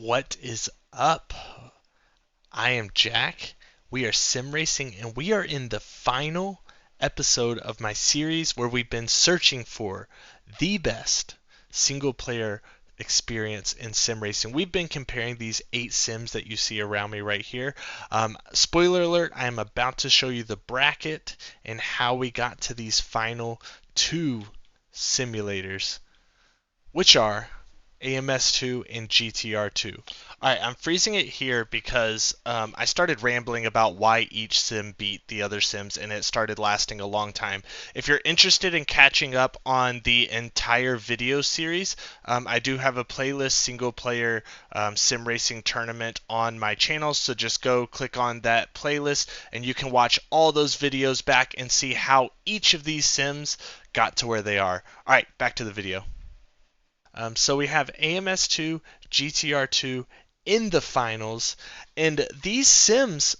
What is up? I am Jack. We are sim racing and we are in the final episode of my series where we've been searching for the best single player experience in sim racing. We've been comparing these 8 sims that you see around me right here. Spoiler alert, I am about to show you the bracket and how we got to these final 2 simulators, which are AMS2 and GTR2. Alright, I'm freezing it here because I started rambling about why each sim beat the other sims and it started lasting a long time. If you're interested in catching up on the entire video series, I do have a playlist single player sim racing tournament on my channel, so just go click on that playlist and you can watch all those videos back and see how each of these sims got to where they are. Alright, back to the video. So we have AMS2, GTR2 in the finals, and these sims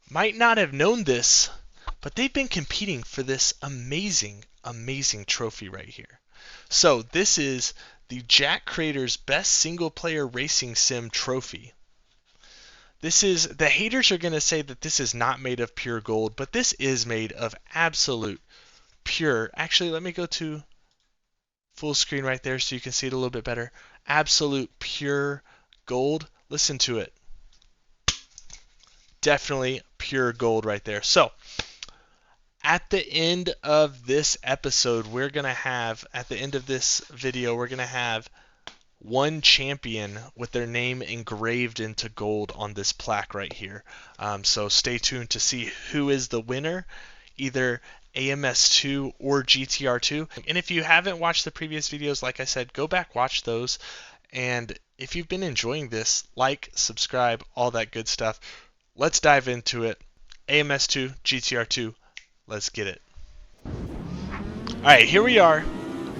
might not have known this, but they've been competing for this amazing trophy right here. So this is the Jack Creator's Best Single Player Racing Sim Trophy. This is, the haters are going to say that this is not made of pure gold, but this is made of absolute pure. Actually, let me go to full screen right there so you can see it a little bit better. Absolute pure gold. Listen to it. Definitely pure gold right there. So at the end of this episode, we're going to have, at the end of this video, we're going to have one champion with their name engraved into gold on this plaque right here. So stay tuned to see who is the winner, either AMS2 or GTR2. And if you haven't watched the previous videos, like I said, go back, watch those. And if you've been enjoying this, like, subscribe, all that good stuff. Let's dive into it. AMS2, GTR2, let's get it. Alright, here we are,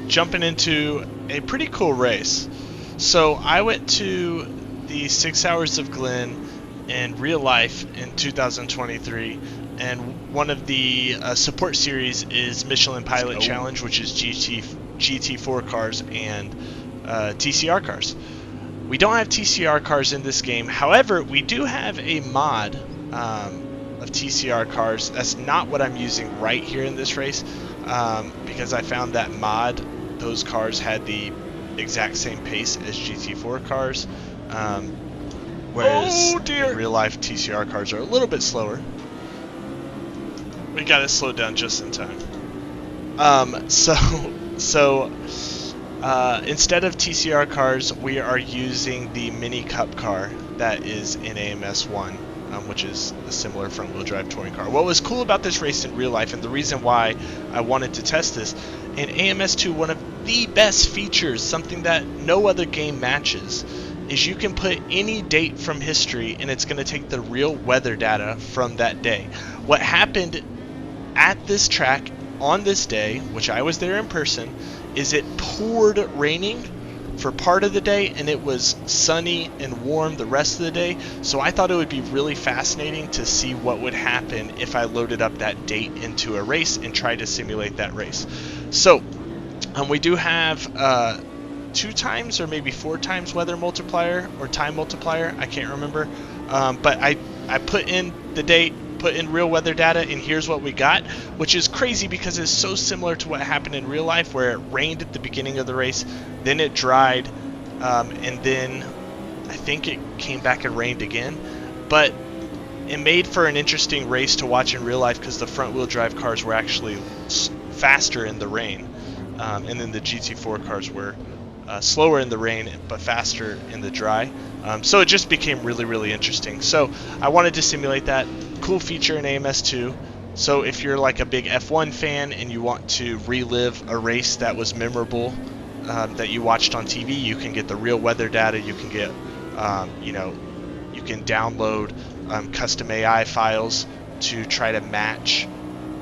jumping into a pretty cool race. So I went to the 6 Hours of Glen in real life in 2023. And one of the support series is Michelin Pilot Challenge, which is GT4 cars and TCR cars. We don't have TCR cars in this game. However, we do have a mod of TCR cars. That's not what I'm using right here in this race because I found that mod, those cars had the exact same pace as GT4 cars. Whereas in real life, TCR cars are a little bit slower. We got it slowed down just in time. Instead of TCR cars, we are using the Mini Cup car that is in AMS1, which is a similar front-wheel drive touring car. What was cool about this race in real life, and the reason why I wanted to test this, in AMS2, one of the best features, something that no other game matches, is you can put any date from history and it's going to take the real weather data from that day. What happened at this track on this day, which I was there in person, is it poured raining for part of the day and it was sunny and warm the rest of the day. So I thought it would be really fascinating to see what would happen if I loaded up that date into a race and tried to simulate that race. So we do have 2 times or maybe 4 times weather multiplier or time multiplier, I can't remember, but I put in the date, put in real weather data, and here's what we got, which is crazy because it's so similar to what happened in real life, where it rained at the beginning of the race, then it dried, and then I think it came back and rained again. But it made for an interesting race to watch in real life because the front wheel drive cars were actually faster in the rain, and then the GT4 cars were slower in the rain but faster in the dry. So it just became really interesting. So I wanted to simulate that. Cool feature in AMS2. So if you're like a big F1 fan and you want to relive a race that was memorable that you watched on TV, you can get the real weather data. You can get, you can download custom AI files to try to match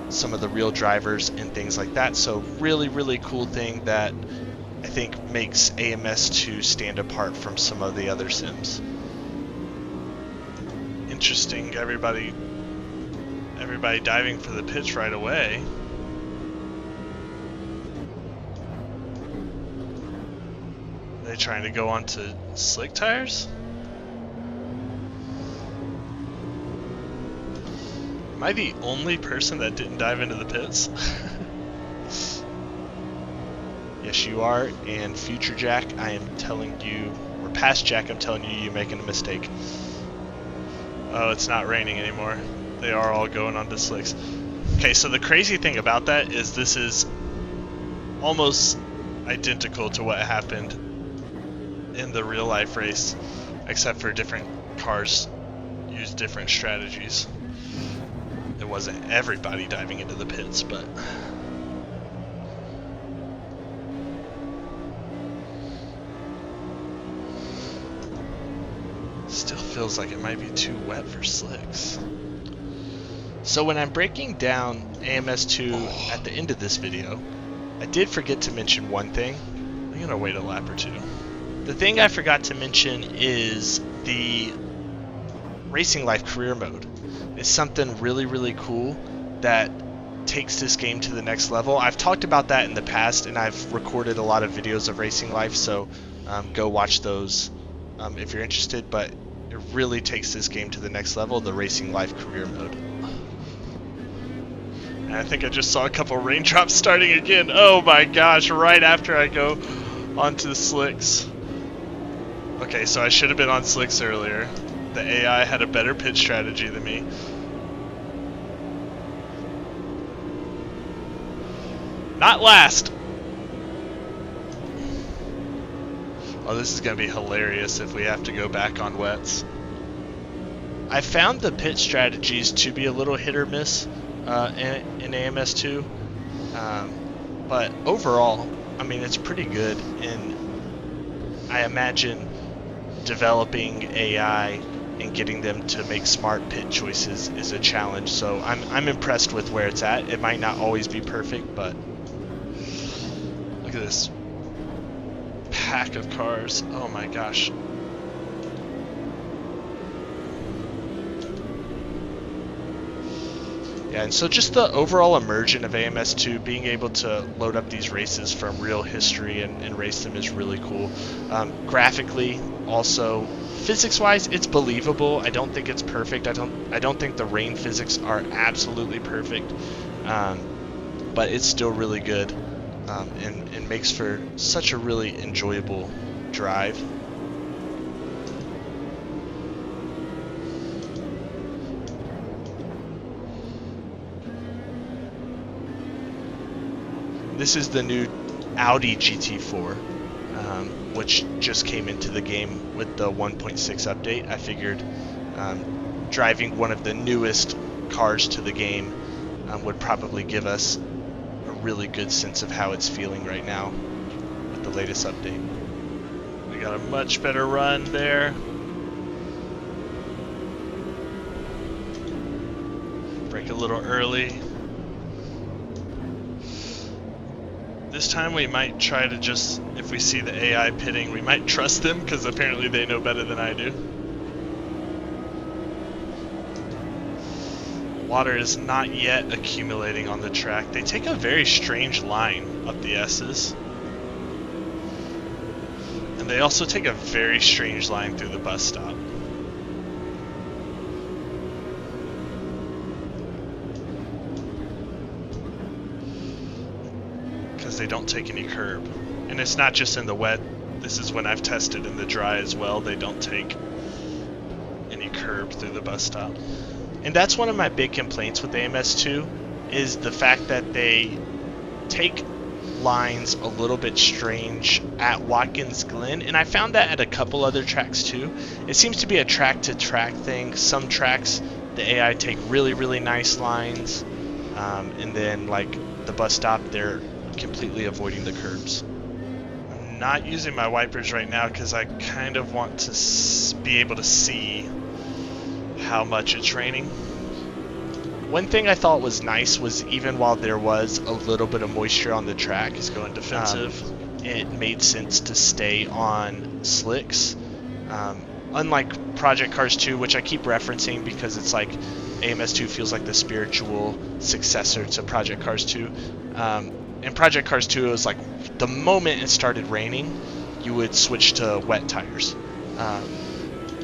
some of the real drivers and things like that. So really cool thing that I think makes AMS2 stand apart from some of the other sims. Interesting, everybody diving for the pitch right away. they trying to go onto slick tires? Am I the only person that didn't dive into the pits? Yes, you are, and future Jack, I am telling you, or past Jack, I'm telling you, you're making a mistake. Oh, it's not raining anymore. They are all going onto slicks. Okay, so the crazy thing about that is this is almost identical to what happened in the real life race, except for different cars use different strategies. It wasn't everybody diving into the pits, but still feels like it might be too wet for slicks. So when I'm breaking down AMS2 at the end of this video, I did forget to mention one thing. I'm gonna wait a lap or two. The thing I forgot to mention is the Racing Life career mode. It's something really, really cool that takes this game to the next level. I've talked about that in the past, and I've recorded a lot of videos of Racing Life, so go watch those if you're interested, but it really takes this game to the next level, the Racing Life career mode. And I think I just saw a couple raindrops starting again. Oh my gosh, right after I go onto the slicks. Okay, so I should have been on slicks earlier. The AI had a better pit strategy than me. Not last! Oh, this is going to be hilarious if we have to go back on wets. I found the pit strategies to be a little hit or miss in AMS2. But overall, I mean, it's pretty good. And I imagine developing AI and getting them to make smart pit choices is a challenge. So I'm impressed with where it's at. It might not always be perfect, but look at this pack of cars. Oh my gosh. Yeah, and so just the overall immersion of AMS2, being able to load up these races from real history and race them is really cool. Graphically, also, physics-wise, it's believable. I don't think it's perfect. I don't think the rain physics are absolutely perfect, but it's still really good, and makes for such a really enjoyable drive. This is the new Audi GT4, which just came into the game with the 1.6 update. I figured driving one of the newest cars to the game would probably give us a really good sense of how it's feeling right now with the latest update. We got a much better run there. Brake a little early. This time we might try to just, if we see the AI pitting, we might trust them, because apparently they know better than I do. Water is not yet accumulating on the track. They take a very strange line up the S's. And they also take a very strange line through the bus stop. They don't take any curb, and it's not just in the wet. This is when I've tested in the dry as well. They don't take any curb through the bus stop, and that's one of my big complaints with AMS2 is the fact that they take lines a little bit strange at Watkins Glen, and I found that at a couple other tracks too. It seems to be a track to track thing. Some tracks the AI take really, really nice lines, and then like the bus stop, they're completely avoiding the curbs. I'm not using my wipers right now because I kind of want to be able to see how much it's raining. One thing I thought was nice was even while there was a little bit of moisture on the track, He's going defensive. It made sense to stay on slicks. Unlike Project Cars 2, which I keep referencing because it's like AMS2 feels like the spiritual successor to Project Cars 2. In Project Cars 2, it was like the moment it started raining, you would switch to wet tires.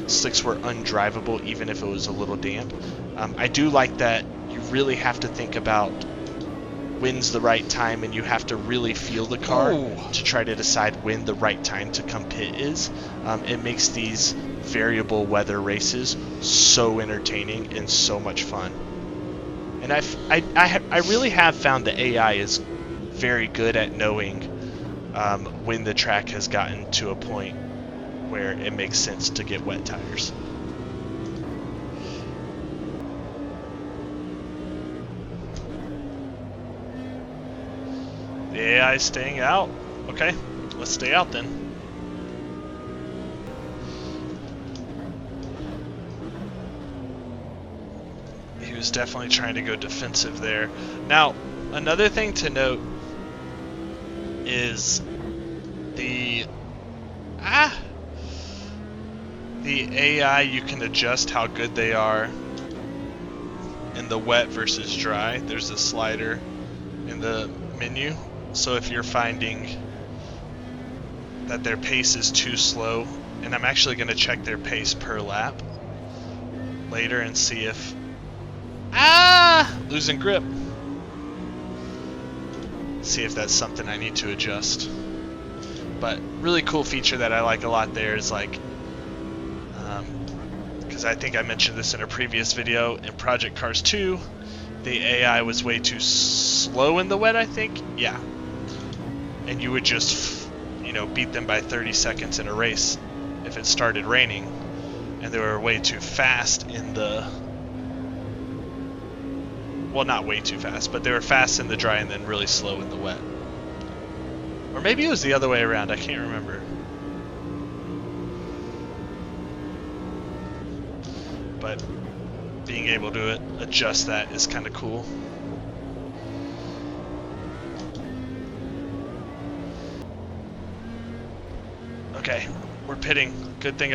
Slicks were undrivable even if it was a little damp. I do like that you really have to think about when's the right time, and you have to really feel the car to try to decide when the right time to come pit is. It makes these variable weather races so entertaining and so much fun. And I really have found the AI is very good at knowing when the track has gotten to a point where it makes sense to get wet tires. The AI is staying out. Okay, let's stay out then. He was definitely trying to go defensive there. Now, another thing to note is the AI, you can adjust how good they are in the wet versus dry. There's a slider in the menu. So if you're finding that their pace is too slow, and I'm actually going to check their pace per lap later and see if... losing grip. See if that's something I need to adjust. But really cool feature that I like a lot there is like, because I think I mentioned this in a previous video, in Project Cars 2, the AI was way too slow in the wet, I think. Yeah. And you would just, beat them by 30 seconds in a race if it started raining. And they were way too fast in the... Well, not way too fast, but they were fast in the dry and then really slow in the wet. Or maybe it was the other way around, I can't remember. But being able to adjust that is kind of cool. Okay, we're pitting. Good thing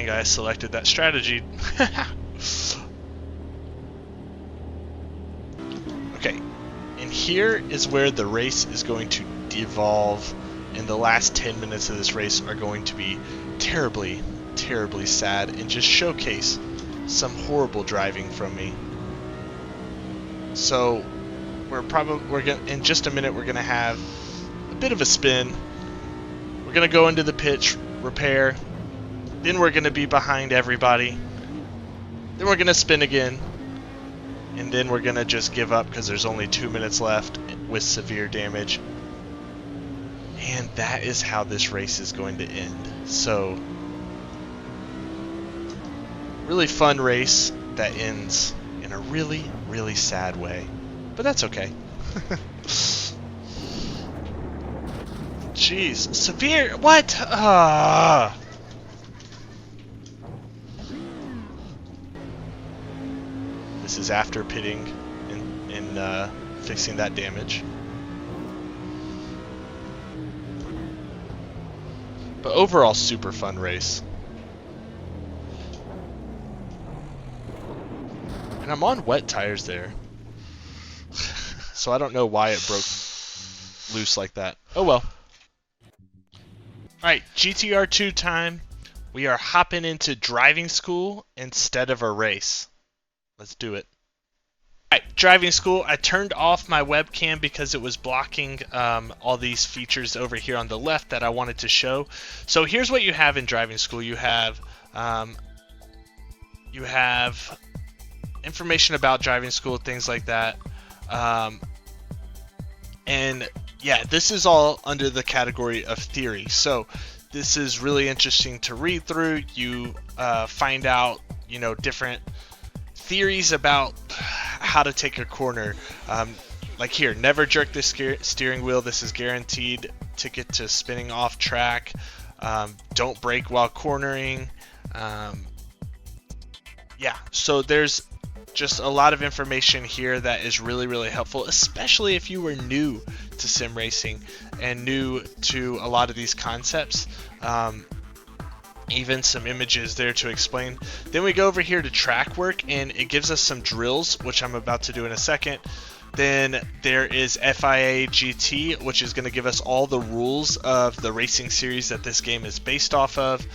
I selected that strategy. Okay, and here is where the race is going to devolve, and the last 10 minutes of this race are going to be terribly, terribly sad and just showcase some horrible driving from me. So in just a minute we're gonna have a bit of a spin. We're gonna go into the pit, repair, then we're gonna be behind everybody, then we're gonna spin again, and then we're gonna just give up because there's only 2 minutes left with severe damage. And that is how this race is going to end. So, really fun race that ends in a really, really sad way. But that's okay. Jeez, severe, what? This is after pitting and fixing that damage. But overall, super fun race. And I'm on wet tires there. So I don't know why it broke loose like that. Oh well. Alright, GTR2 time. We are hopping into driving school instead of a race. Let's do it. Alright, driving school. I turned off my webcam because it was blocking all these features over here on the left that I wanted to show. So here's what you have in driving school. You have information about driving school, things like that. And yeah, this is all under the category of theory. So this is really interesting to read through. You find out, different theories about how to take a corner. Like here, never jerk the steering wheel. This is guaranteed ticket to spinning off track. Don't brake while cornering. Yeah, so there's just a lot of information here that is really, really helpful, especially if you were new to sim racing and new to a lot of these concepts. Even some images there to explain. Then we go over here to track work, and it gives us some drills, which I'm about to do in a second, Then there is FIA GT, which is going to give us all the rules of the racing series that this game is based off of.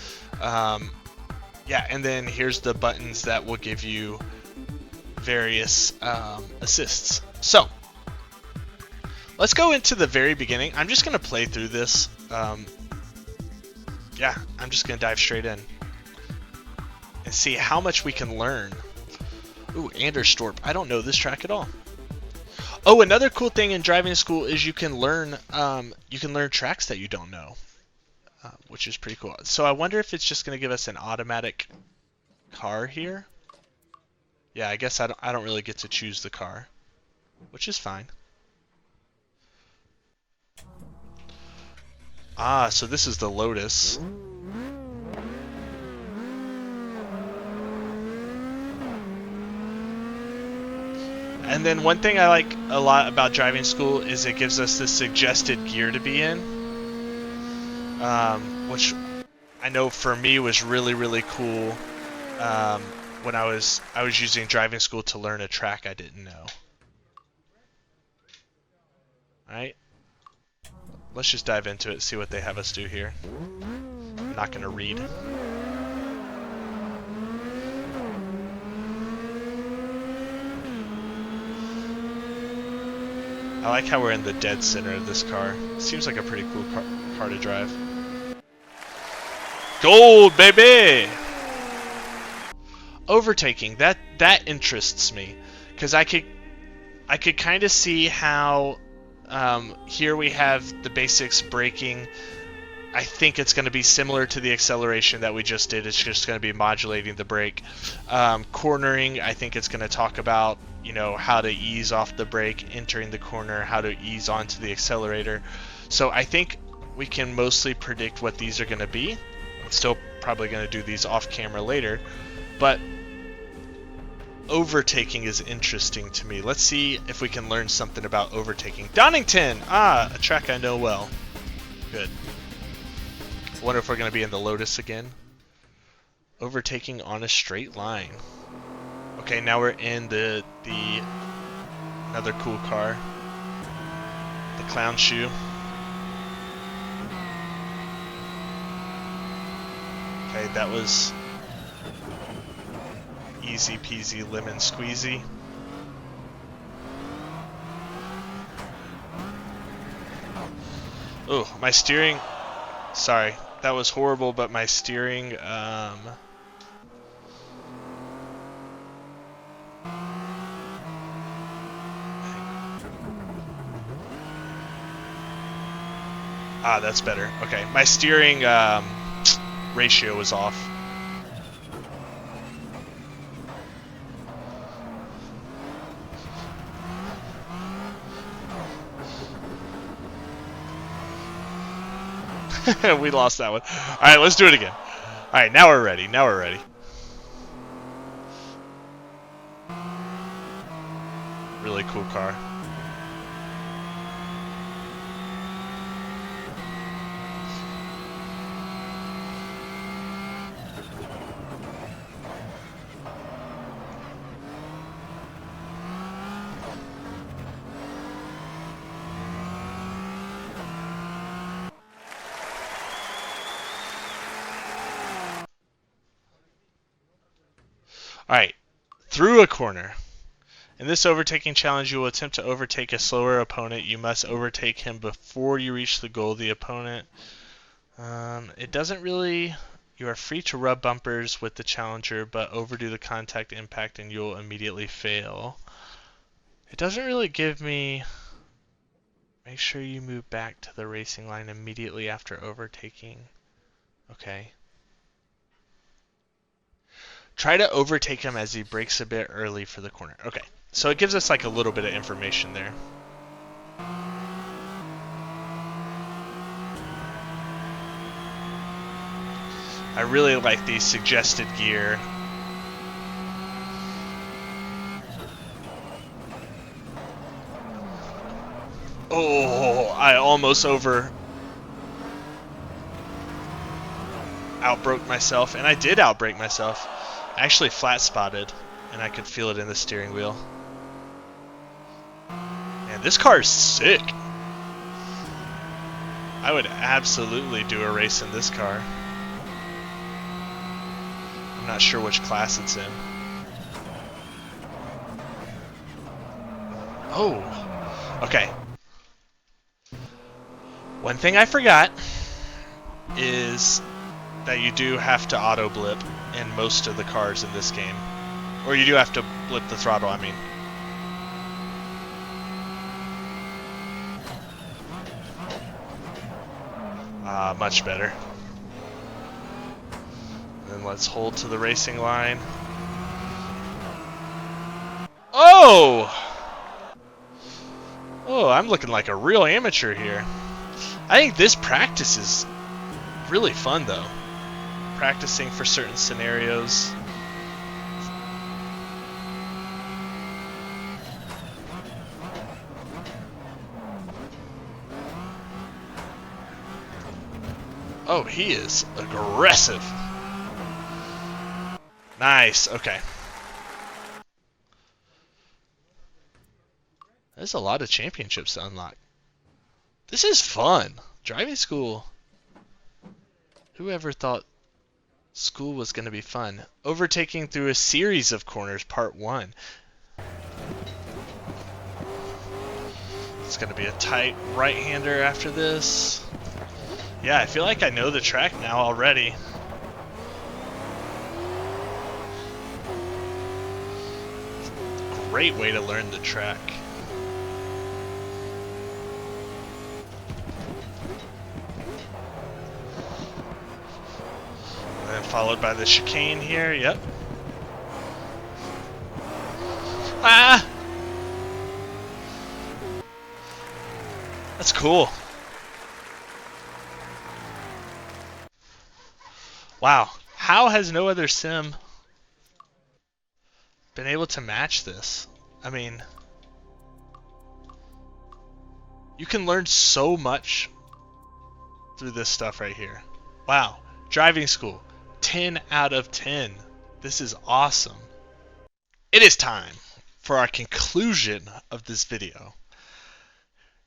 Yeah, and then here's the buttons that will give you various assists. So let's go into the very beginning. I'm just going to play through this. Yeah, I'm just going to dive straight in and see how much we can learn. Ooh, Anderstorp. I don't know this track at all. Oh, another cool thing in driving school is you can learn tracks that you don't know, which is pretty cool. So I wonder if it's just going to give us an automatic car here. Yeah, I guess I don't really get to choose the car, which is fine. Ah, so this is the Lotus. And then one thing I like a lot about driving school is it gives us the suggested gear to be in, which I know for me was really, really cool when I was using driving school to learn a track I didn't know. All right, let's just dive into it, see what they have us do here. I'm not gonna read. I like how we're in the dead center of this car. Seems like a pretty cool car to drive. Gold, baby! Overtaking, that interests me, because I could kind of see how here we have the basics braking. I think it's going to be similar to the acceleration that we just did. It's just going to be modulating the brake. Cornering, I think it's going to talk about, you know, how to ease off the brake, entering the corner, how to ease onto the accelerator. So I think we can mostly predict what these are going to be. I'm still probably going to do these off camera later, but overtaking is interesting to me. Let's see if we can learn something about overtaking. Donington! Ah, a track I know well. Good. Wonder if we're going to be in the Lotus again. Overtaking on a straight line. Okay, now we're in the another cool car. The Clown Shoe. Okay, that was easy peasy lemon squeezy. Oh, my steering. Sorry, that was horrible, but my steering, Ah, that's better. Okay, my steering ratio was off. We lost that one. All right, let's do it again. All right, now we're ready. Now we're ready. Really cool car. Alright, through a corner. In this overtaking challenge, you will attempt to overtake a slower opponent. You must overtake him before you reach the goal of the opponent. It doesn't really... You are free to rub bumpers with the challenger, but overdo the contact impact and you'll immediately fail. It doesn't really give me... Make sure you move back to the racing line immediately after overtaking. Okay. Try to overtake him as he brakes a bit early for the corner. Okay, so it gives us like a little bit of information there. I really like the suggested gear. Oh, I almost outbroke myself, and I did outbrake myself. I actually flat spotted, and I could feel it in the steering wheel. This car is sick. I would absolutely do a race in this car. I'm not sure which class it's in. Oh, okay. One thing I forgot is that you do have to auto blip in most of the cars in this game. Or you do have to blip the throttle, I mean. Much better. Then let's hold to the racing line. Oh! Oh, I'm looking like a real amateur here. I think this practice is really fun, though. Practicing for certain scenarios. Oh, he is aggressive. Nice, okay. There's a lot of championships to unlock. This is fun. Driving school. Whoever thought school was going to be fun? Overtaking through a series of corners, part 1. It's going to be a tight right-hander after this. Yeah, I feel like I know the track now already. Great way to learn the track. And then followed by the chicane here, yep. Ah! That's cool. Wow, how has no other sim been able to match this? I mean, you can learn so much through this stuff right here. Wow, driving school, 10 out of 10. This is awesome. It is time for our conclusion of this video.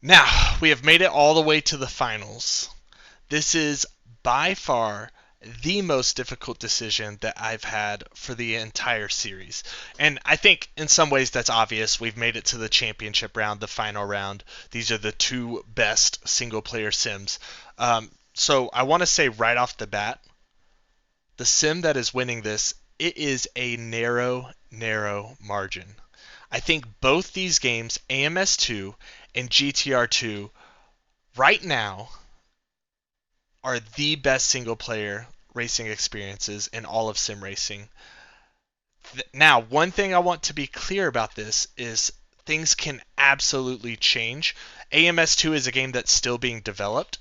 Now, we have made it all the way to the finals. This is by far the most difficult decision that I've had for the entire series. And I think in some ways that's obvious. We've made it to the championship round, the final round. These are the two best single-player sims. So I want to say right off the bat, the sim that is winning this, it is a narrow margin. I think both these games, AMS2 and GTR2, right now, are the best single-player racing experiences in all of sim racing. Now, one thing I want to be clear about this is things can absolutely change. AMS2 is a game that's still being developed.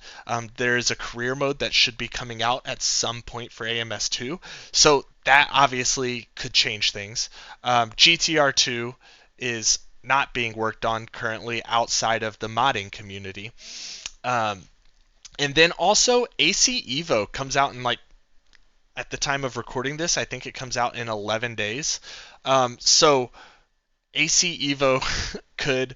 There is a career mode that should be coming out at some point for AMS2, so that obviously could change things. GTR2 is not being worked on currently outside of the modding community. And then also AC Evo comes out in at the time of recording this, I think it comes out in 11 days. So AC Evo could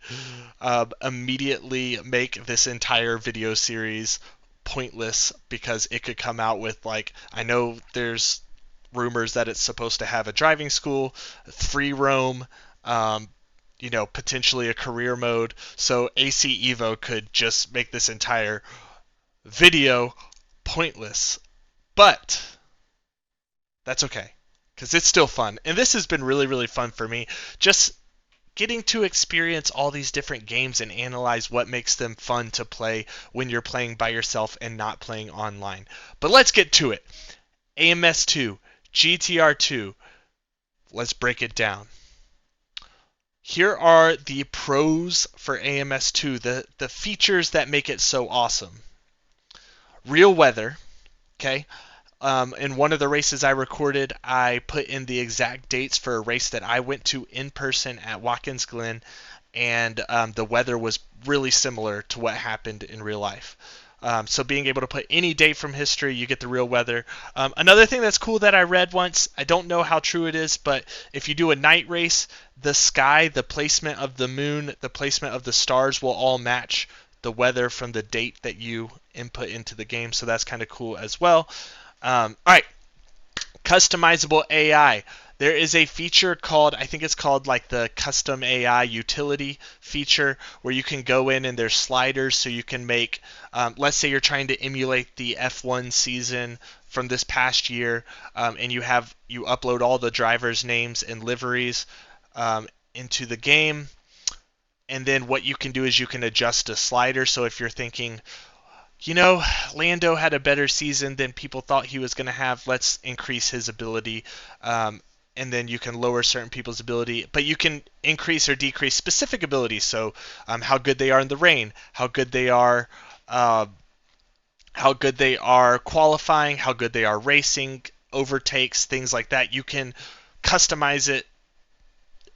immediately make this entire video series pointless because it could come out with I know there's rumors that it's supposed to have a driving school, free roam, potentially a career mode. So AC Evo could just make this entire video pointless, but that's okay because it's still fun, and this has been really fun for me, just getting to experience all these different games and analyze what makes them fun to play when you're playing by yourself and not playing online. But let's get to it. AMS2, GTR2, let's break it down. Here are the pros for AMS2, the features that make it so awesome. Real weather, okay? In one of the races I recorded, I put in the exact dates for a race that I went to in person at Watkins Glen, and the weather was really similar to what happened in real life. So being able to put any date from history, you get the real weather. Another thing that's cool that I read once, I don't know how true it is, but if you do a night race, the sky, the placement of the moon, the placement of the stars will all match the weather from the date that you input into the game. So that's kind of cool as well. All right, customizable AI. There is a feature called, I think it's called like the custom AI utility feature, where you can go in and there's sliders, so you can make, let's say you're trying to emulate the F1 season from this past year, and you upload all the drivers' names and liveries into the game, and then what you can do is you can adjust a slider. So if you're thinking, Lando had a better season than people thought he was going to have. Let's increase his ability. And then you can lower certain people's ability, but you can increase or decrease specific abilities. So how good they are in the rain, how good they are qualifying, how good they are racing, overtakes, things like that. You can customize it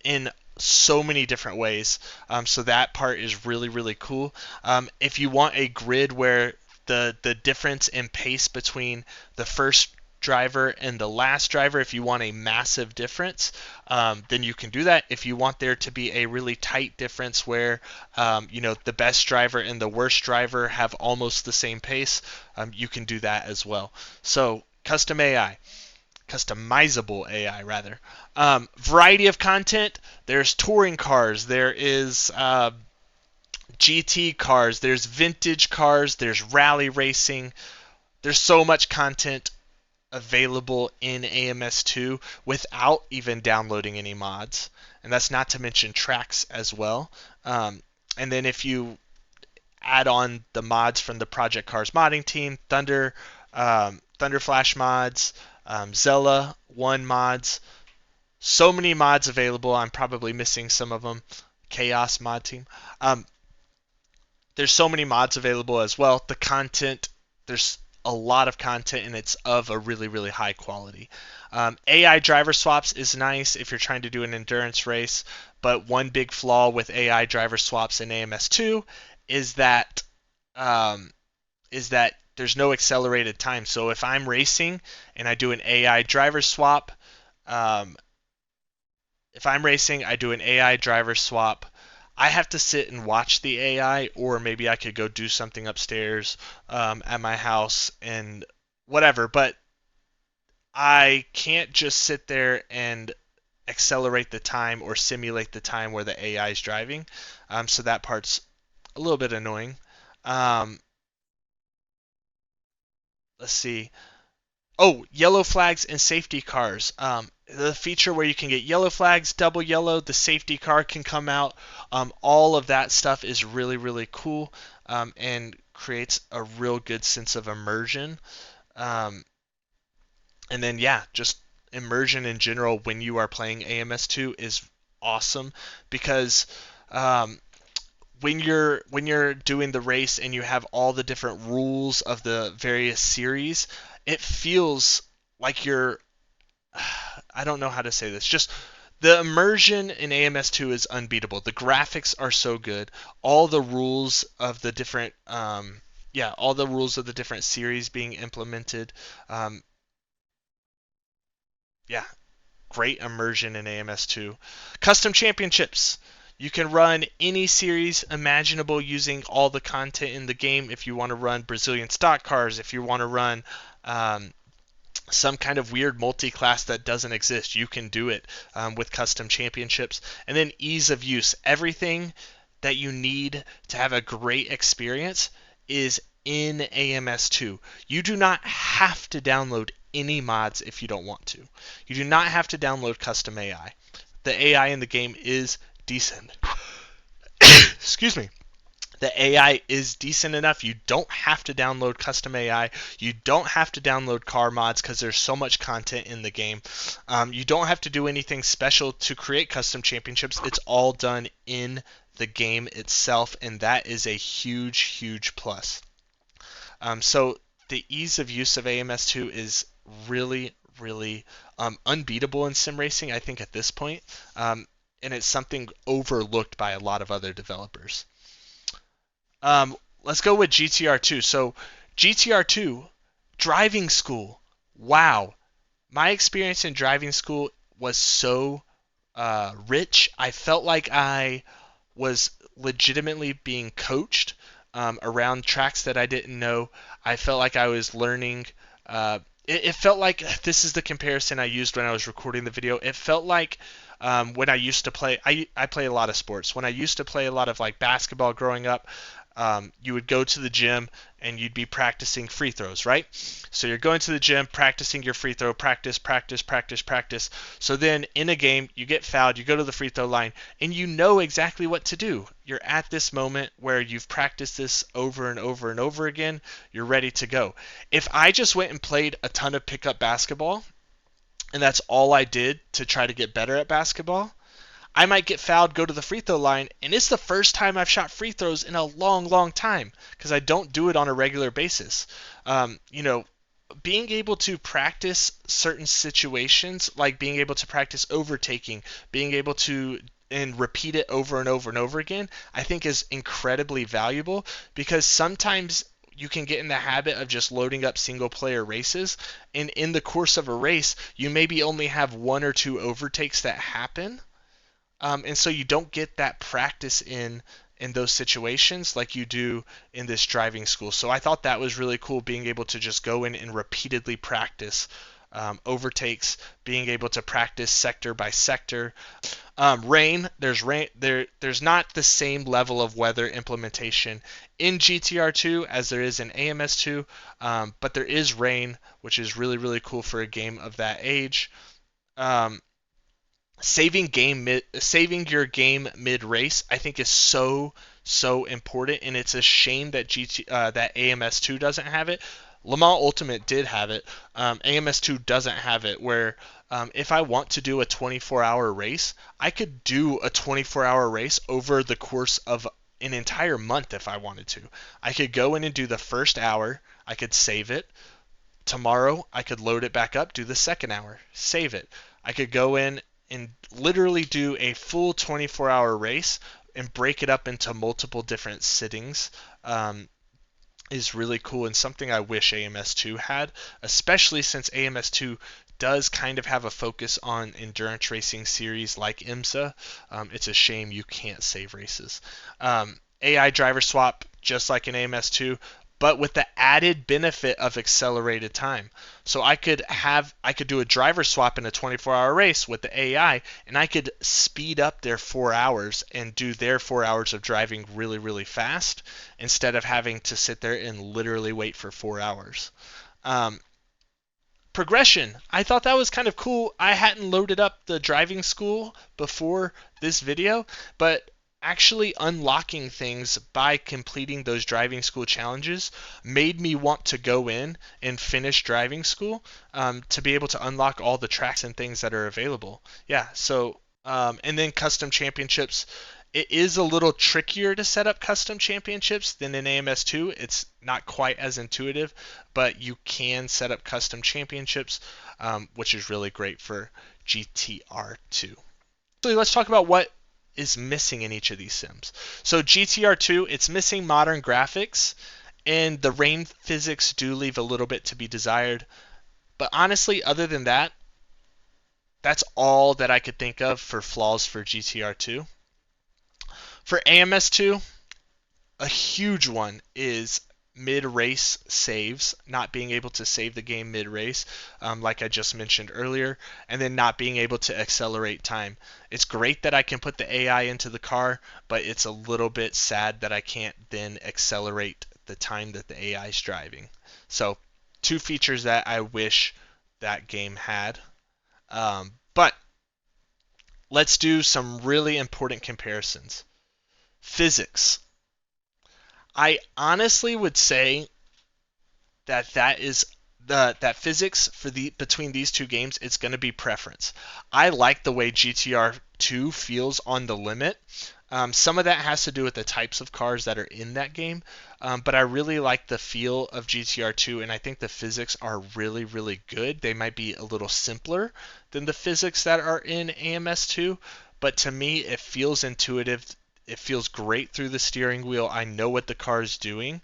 in so many different ways. So that part is really, really cool. If you want a grid where the difference in pace between the first driver and the last driver, if you want a massive difference, then you can do that. If you want there to be a really tight difference where the best driver and the worst driver have almost the same pace, you can do that as well. So customizable AI rather. Variety of content. There's touring cars. There is GT cars. There's vintage cars. There's rally racing. There's so much content available in AMS2 without even downloading any mods. And that's not to mention tracks as well. And then if you add on the mods from the Project Cars modding team, Thunder Flash mods, Zella 1 mods, so many mods available. I'm probably missing some of them. Chaos mod team. There's so many mods available as well. The content, there's a lot of content, and it's of a really, really high quality. AI driver swaps is nice if you're trying to do an endurance race, but one big flaw with AI driver swaps in AMS2 is that there's no accelerated time. So if I'm racing and I do an AI driver swap, I have to sit and watch the AI, or maybe I could go do something upstairs at my house and whatever. But I can't just sit there and accelerate the time or simulate the time where the AI is driving. So that part's a little bit annoying. Let's see. Oh, yellow flags and safety cars. The feature where you can get yellow flags, double yellow, the safety car can come out. All of that stuff is really, really cool, and creates a real good sense of immersion. And then, just immersion in general when you are playing AMS2 is awesome, because when you're doing the race and you have all the different rules of the various series, it feels like you're I don't know how to say this. Just the immersion in AMS2 is unbeatable. The graphics are so good. All the rules of the different series being implemented. Great immersion in AMS2. Custom championships. You can run any series imaginable using all the content in the game. If you want to run Brazilian stock cars, if you want to run some kind of weird multi-class that doesn't exist, you can do it with custom championships. And then ease of use. Everything that you need to have a great experience is in AMS2. You do not have to download any mods if you don't want to. You do not have to download custom AI. The AI in the game is decent. Excuse me. The AI is decent enough. You don't have to download custom AI. You don't have to download car mods because there's so much content in the game. You don't have to do anything special to create custom championships. It's all done in the game itself, and that is a huge, huge plus. So the ease of use of AMS2 is really, really unbeatable in sim racing, I think, at this point. and it's something overlooked by a lot of other developers. Let's go with GTR2. So GTR2 driving school. Wow, my experience in driving school was so rich. I felt like I was legitimately being coached around tracks that I didn't know. I felt like I was learning. It felt like this is the comparison I used when I was recording the video. It felt like when I used to play, I play a lot of sports. When I used to play a lot of like basketball growing up, you would go to the gym and you'd be practicing free throws, right? So you're going to the gym, practicing your free throw, practice, practice, practice, practice. So then in a game, you get fouled, you go to the free throw line, and you know exactly what to do. You're at this moment where you've practiced this over and over and over again. You're ready to go. If I just went and played a ton of pickup basketball, and that's all I did to try to get better at basketball, I might get fouled, go to the free throw line, and it's the first time I've shot free throws in a long, long time because I don't do it on a regular basis. You know, being able to practice certain situations, like being able to practice overtaking, being able to and repeat it over and over and over again, I think is incredibly valuable because sometimes you can get in the habit of just loading up single player races, and in the course of a race, you maybe only have one or two overtakes that happen. And so you don't get that practice in those situations like you do in this driving school. So I thought that was really cool, being able to just go in and repeatedly practice overtakes, being able to practice sector by sector. Rain, there's not the same level of weather implementation in GTR2 as there is in AMS2, but there is rain, which is really, really cool for a game of that age. Um, saving your game mid race, I think, is so important, and it's a shame that that AMS2 doesn't have it. Le Mans Ultimate did have it. AMS2 doesn't have it, where if I want to do a 24-hour race, I could do a 24-hour race over the course of an entire month if I wanted to. I could go in and do the first hour, I could save it. Tomorrow, I could load it back up, do the second hour, save it. I could go in and literally do a full 24-hour race and break it up into multiple different sittings. Is really cool and something I wish AMS2 had, especially since AMS2 does kind of have a focus on endurance racing series like IMSA. It's a shame you can't save races. AI driver swap, just like in AMS2, but with the added benefit of accelerated time. So I could do a driver swap in a 24-hour race with the AI, and I could speed up their 4 hours and do their 4 hours of driving really, really fast instead of having to sit there and literally wait for 4 hours. Progression. I thought that was kind of cool. I hadn't loaded up the driving school before this video, but actually unlocking things by completing those driving school challenges made me want to go in and finish driving school to be able to unlock all the tracks and things that are available. Yeah, so and then custom championships. It is a little trickier to set up custom championships than in AMS2. It's not quite as intuitive, but you can set up custom championships, which is really great for GTR2. So let's talk about what is missing in each of these sims. So GTR2, it's missing modern graphics, and the rain physics do leave a little bit to be desired. But honestly, other than that, that's all that I could think of for flaws for GTR2. For AMS2, a huge one is mid-race saves, not being able to save the game mid-race, like I just mentioned earlier, and then not being able to accelerate time. It's great that I can put the AI into the car, but it's a little bit sad that I can't then accelerate the time that the AI is driving. So, two features that I wish that game had. But let's do some really important comparisons. Physics. I honestly would say that is that physics for between these two games, it's going to be preference. I like the way GTR2 feels on the limit. Some of that has to do with the types of cars that are in that game, but I really like the feel of GTR2, and I think the physics are really, really good. They might be a little simpler than the physics that are in AMS2, but to me, it feels intuitive. It feels great through the steering wheel. I know what the car is doing,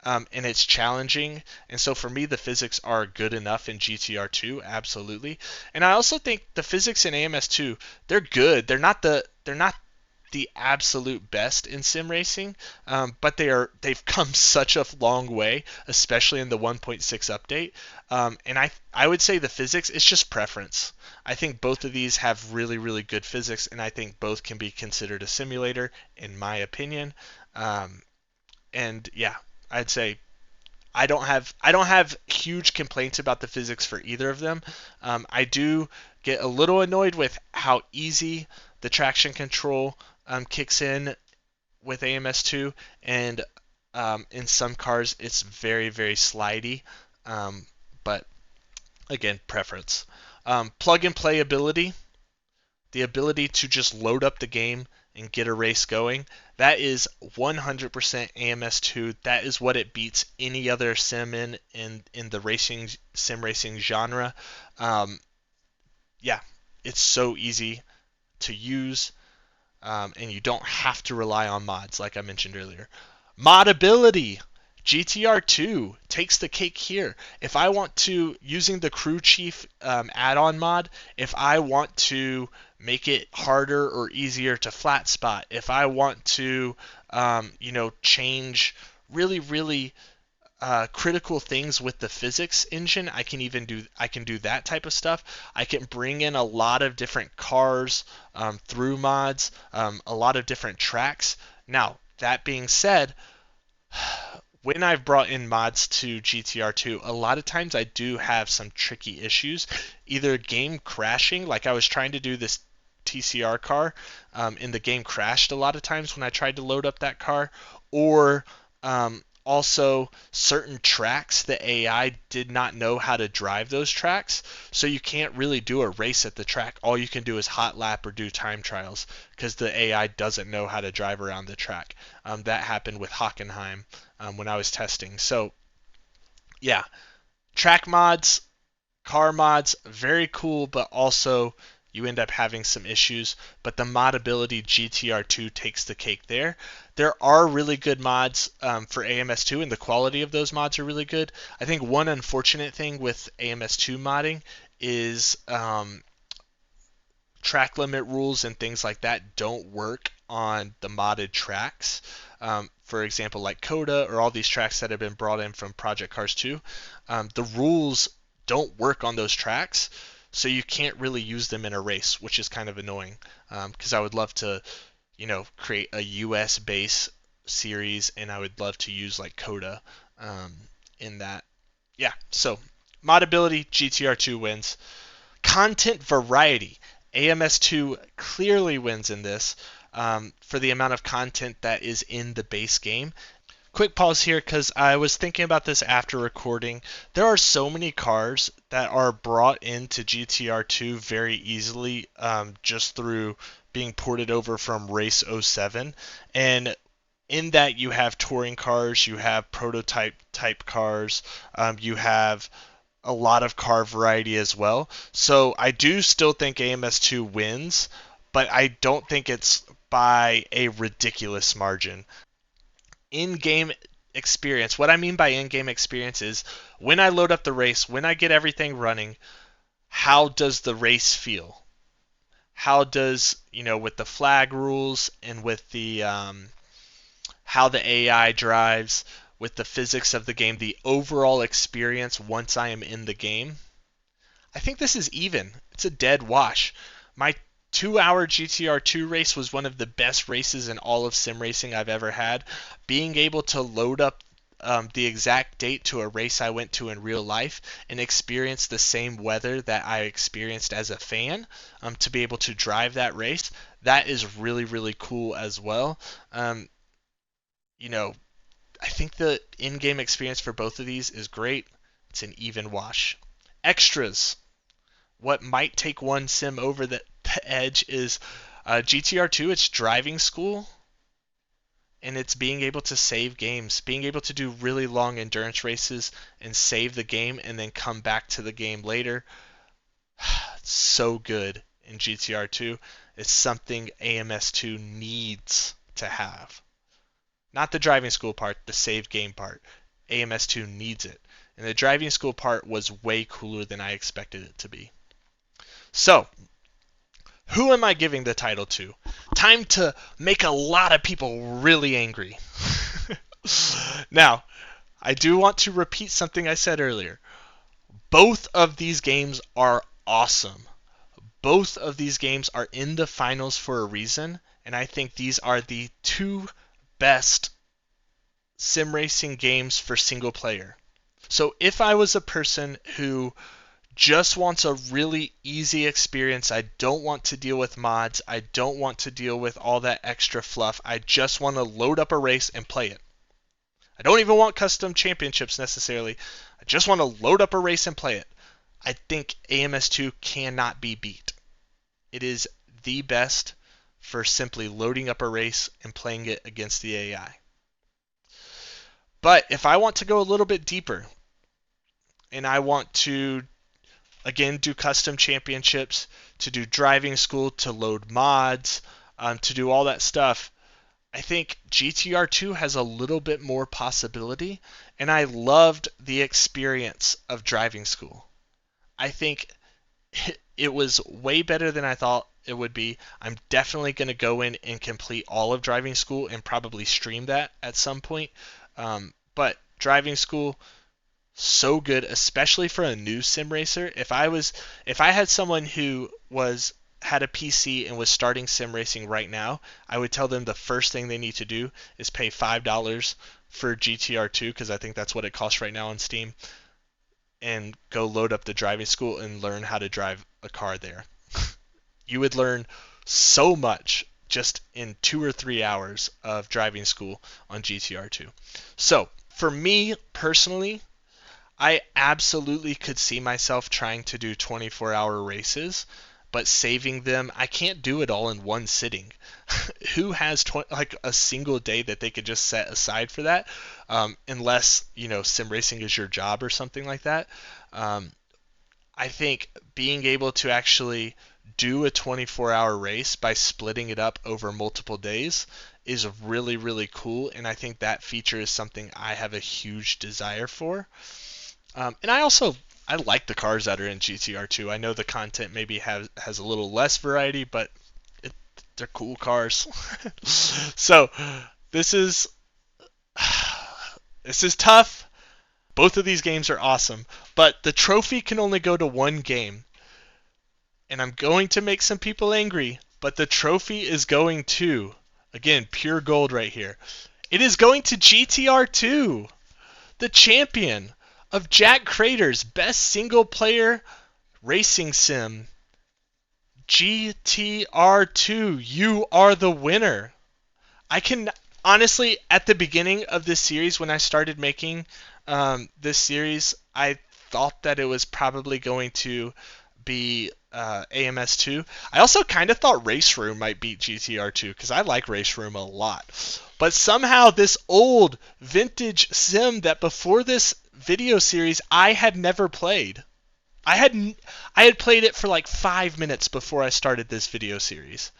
and it's challenging. And so for me, the physics are good enough in GTR2, absolutely. And I also think the physics in AMS2, they're good. They're not the absolute best in sim racing, but they've come such a long way, especially in the 1.6 update. And I would say the physics, it's just preference. I think both of these have really really good physics, and I think both can be considered a simulator, in my opinion. Um, and yeah, I'd say I don't have huge complaints about the physics for either of them. I do get a little annoyed with how easy the traction control kicks in with AMS2, and in some cars it's very very slidey. But again, preference. Plug and play ability, the ability to just load up the game and get a race going. That is 100% AMS2. That is what it beats any other sim in the racing sim racing genre. Um, yeah, it's so easy to use, and you don't have to rely on mods like I mentioned earlier. Modability. GTR2 takes the cake here. If I want to, using the Crew Chief add-on mod, if I want to make it harder or easier to flat spot, if I want to, change really, really critical things with the physics engine, I can do that type of stuff. I can bring in a lot of different cars through mods, a lot of different tracks. Now, that being said, when I've brought in mods to GTR2, a lot of times I do have some tricky issues. Either game crashing, like I was trying to do this TCR car, and the game crashed a lot of times when I tried to load up that car, or also certain tracks, the AI did not know how to drive those tracks, so you can't really do a race at the track. All you can do is hot lap or do time trials because the AI doesn't know how to drive around the track. That happened with Hockenheim when I was testing. So yeah, track mods, car mods, very cool, but also you end up having some issues. But the modability GTR2 takes the cake there. There are really good mods for AMS2, and the quality of those mods are really good. I think one unfortunate thing with AMS2 modding is track limit rules and things like that don't work on the modded tracks. For example, like Coda or all these tracks that have been brought in from Project Cars 2, the rules don't work on those tracks, so you can't really use them in a race, which is kind of annoying. Because I would love to, create a US base series, and I would love to use like Coda in that. Yeah, so modability, GTR2 wins. Content variety. AMS2 clearly wins in this for the amount of content that is in the base game. Quick pause here because I was thinking about this after recording. There are so many cars that are brought into GTR2 very easily just through being ported over from Race '07. And in that, you have touring cars, you have prototype type cars, you have a lot of car variety as well. So I do still think AMS2 wins, but I don't think it's by a ridiculous margin. In-game experience. What I mean by in-game experience is when I load up the race, when I get everything running, how does the race feel? How does, with the flag rules and with the how the AI drives, with the physics of the game, the overall experience once I am in the game, I think this is even. It's a dead wash. My 2-hour GTR2 race was one of the best races in all of sim racing I've ever had. Being able to load up the exact date to a race I went to in real life and experience the same weather that I experienced as a fan, to be able to drive that race, that is really, really cool as well. You know, I think the in-game experience for both of these is great. It's an even wash. Extras. What might take one sim over the edge is GTR2. It's driving school, and it's being able to save games, being able to do really long endurance races and save the game and then come back to the game later. It's so good in GTR2. is something AMS2 needs to have. Not the driving school part, the save game part. AMS2 needs it. And the driving school part was way cooler than I expected it to be. So, who am I giving the title to? Time to make a lot of people really angry. Now, I do want to repeat something I said earlier. Both of these games are awesome. Both of these games are in the finals for a reason, and I think these are the two best sim racing games for single player. So if I was a person who just wants a really easy experience, I don't want to deal with mods, I don't want to deal with all that extra fluff, I just want to load up a race and play it. I don't even want custom championships necessarily, I just want to load up a race and play it. I think AMS2 cannot be beat. It is the best for simply loading up a race and playing it against the AI. But if I want to go a little bit deeper, and I want to, again, do custom championships, to do driving school, to load mods, to do all that stuff, I think GTR2 has a little bit more possibility, and I loved the experience of driving school. I think it was way better than I thought it would be. I'm definitely going to go in and complete all of driving school and probably stream that at some point. But driving school, so good, especially for a new sim racer. If I had someone who had a PC and was starting sim racing right now, I would tell them the first thing they need to do is pay $5 for GTR2, because I think that's what it costs right now on Steam, and go load up the driving school and learn how to drive a car there. You would learn so much just in 2 or 3 hours of driving school on GTR2. So, for me personally, I absolutely could see myself trying to do 24-hour races, but saving them, I can't do it all in one sitting. Who has a single day that they could just set aside for that? Unless, sim racing is your job or something like that. I think being able to actually do a 24-hour race by splitting it up over multiple days is really, really cool, and I think that feature is something I have a huge desire for. And I like the cars that are in GTR2. I know the content maybe has a little less variety, but they're cool cars. So this is tough. Both of these games are awesome, but the trophy can only go to one game. And I'm going to make some people angry, but the trophy is going to, again, pure gold right here. It is going to GTR2, the champion of Jack Crater's best single player racing sim. GTR2, you are the winner. I can honestly, at the beginning of this series, when I started making this series, I thought that it was probably going to be AMS2. I also kind of thought Race Room might beat GTR2 because I like Race Room a lot. But somehow this old vintage sim that before this video series I had never played. I had played it for like 5 minutes before I started this video series.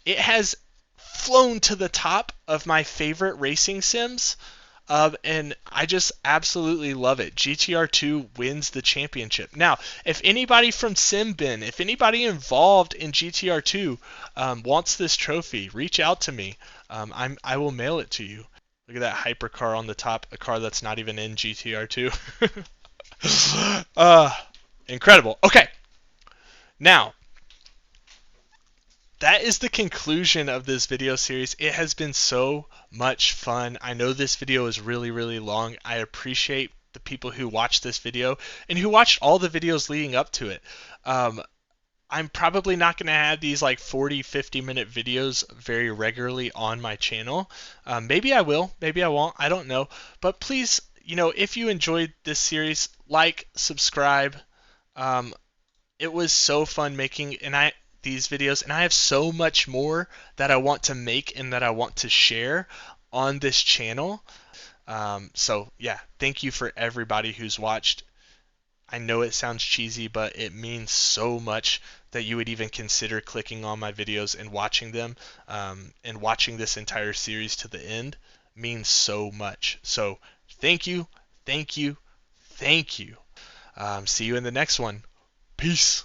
It has flown to the top of my favorite racing sims. And I just absolutely love it. GTR2 wins the championship. Now, if anybody from Simbin, if anybody involved in GTR2 wants this trophy, reach out to me. I will mail it to you. Look at that hypercar on the top, a car that's not even in GTR2. Incredible. Okay. Now, that is the conclusion of this video series. It has been so much fun. I know this video is really, really long. I appreciate the people who watched this video and who watched all the videos leading up to it. I'm probably not going to have these like 40, 50-minute videos very regularly on my channel. Maybe I will, maybe I won't, I don't know. But please, if you enjoyed this series, like, subscribe. It was so fun making these videos, and I have so much more that I want to make and that I want to share on this channel. So yeah, thank you for everybody who's watched. I know it sounds cheesy, but it means so much that you would even consider clicking on my videos and watching them. And watching this entire series to the end means so much. So thank you, thank you, thank you. See you in the next one. Peace.